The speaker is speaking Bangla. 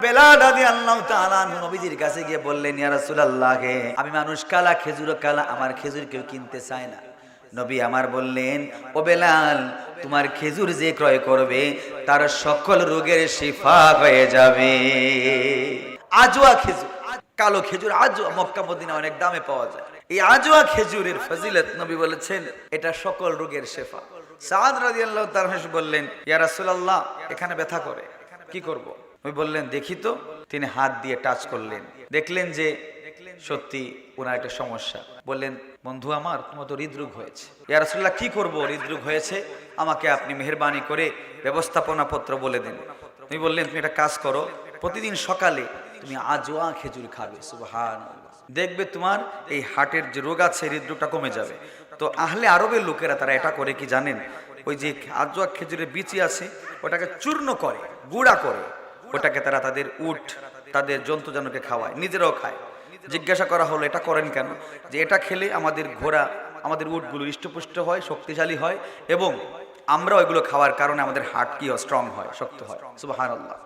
বেলাল রাদিয়াল্লাহু তাআলা আনহু নবীজির কাছে গিয়ে বললেন, ইয়া রাসূলুল্লাহ, আমি মানুষ কালা, খেজুর কালা, আমার খেজুর কেউ কিনতে চায় না। নবী আমার বললেন, ও বেলাল, তোমার খেজুর যে ক্রয় করবে তার সকল রোগের শিফা হয়ে যাবে। আজওয়া খেজুর, কালো খেজুর, আজওয়া মক্কা মদিনা অনেক দামে পাওয়া যায়। এই আজওয়া খেজুরের ফজিলত নবী বলেছেন এটা সকল রোগের শিফা। সাদ রাদিয়াল্লাহু তাআলা বললেন, ইয়া রাসূলুল্লাহ, এখানে ব্যথা করে, কি করব? নবী বললেন, দেখি তো। তিনি হাত দিয়ে টাচ করলেন, দেখলেন যে সত্যি ওনার একটা সমস্যা। বললেন, বন্ধু আমার, তোমার তো হৃদরোগ হয়েছে। ইয়া রাসূলুল্লাহ, কি করব? হৃদরোগ হয়েছে, আমাকে আপনি মেহেরবানি করে ব্যবস্থাপনা পত্র বলে দিন। তুমি বললেন, তুমি একটা কাজ করো, প্রতিদিন সকালে তুমি আজওয়া খেজুর খাবে। সুবহানাল্লাহ, দেখবে তোমার এই হার্টের যে রোগ আছে, হৃদরোগটা কমে যাবে। তো আহলে আরবের লোকেরা তারা এটা করে কি জানেন? ওই যে আজওয়া খেজুরের বিচি আছে, ওটাকে চূর্ণ করে, গুঁড়া করে, ওটাকে তারা তাদের উট, তাদের জন্তুজানুকে খাওয়ায়, নিজেরাও খায়। জিজ্ঞাসা করা হলো, এটা করেন কেন? যে এটা খেলে আমাদের ঘোড়া, আমাদের উটগুলো হৃষ্টপুষ্ট হয়, শক্তিশালী হয়, এবং আমরা ওইগুলো খাওয়ার কারণে আমাদের হার্ট কি হয়, স্ট্রং হয়, শক্ত হয়। সুবহানাল্লাহ।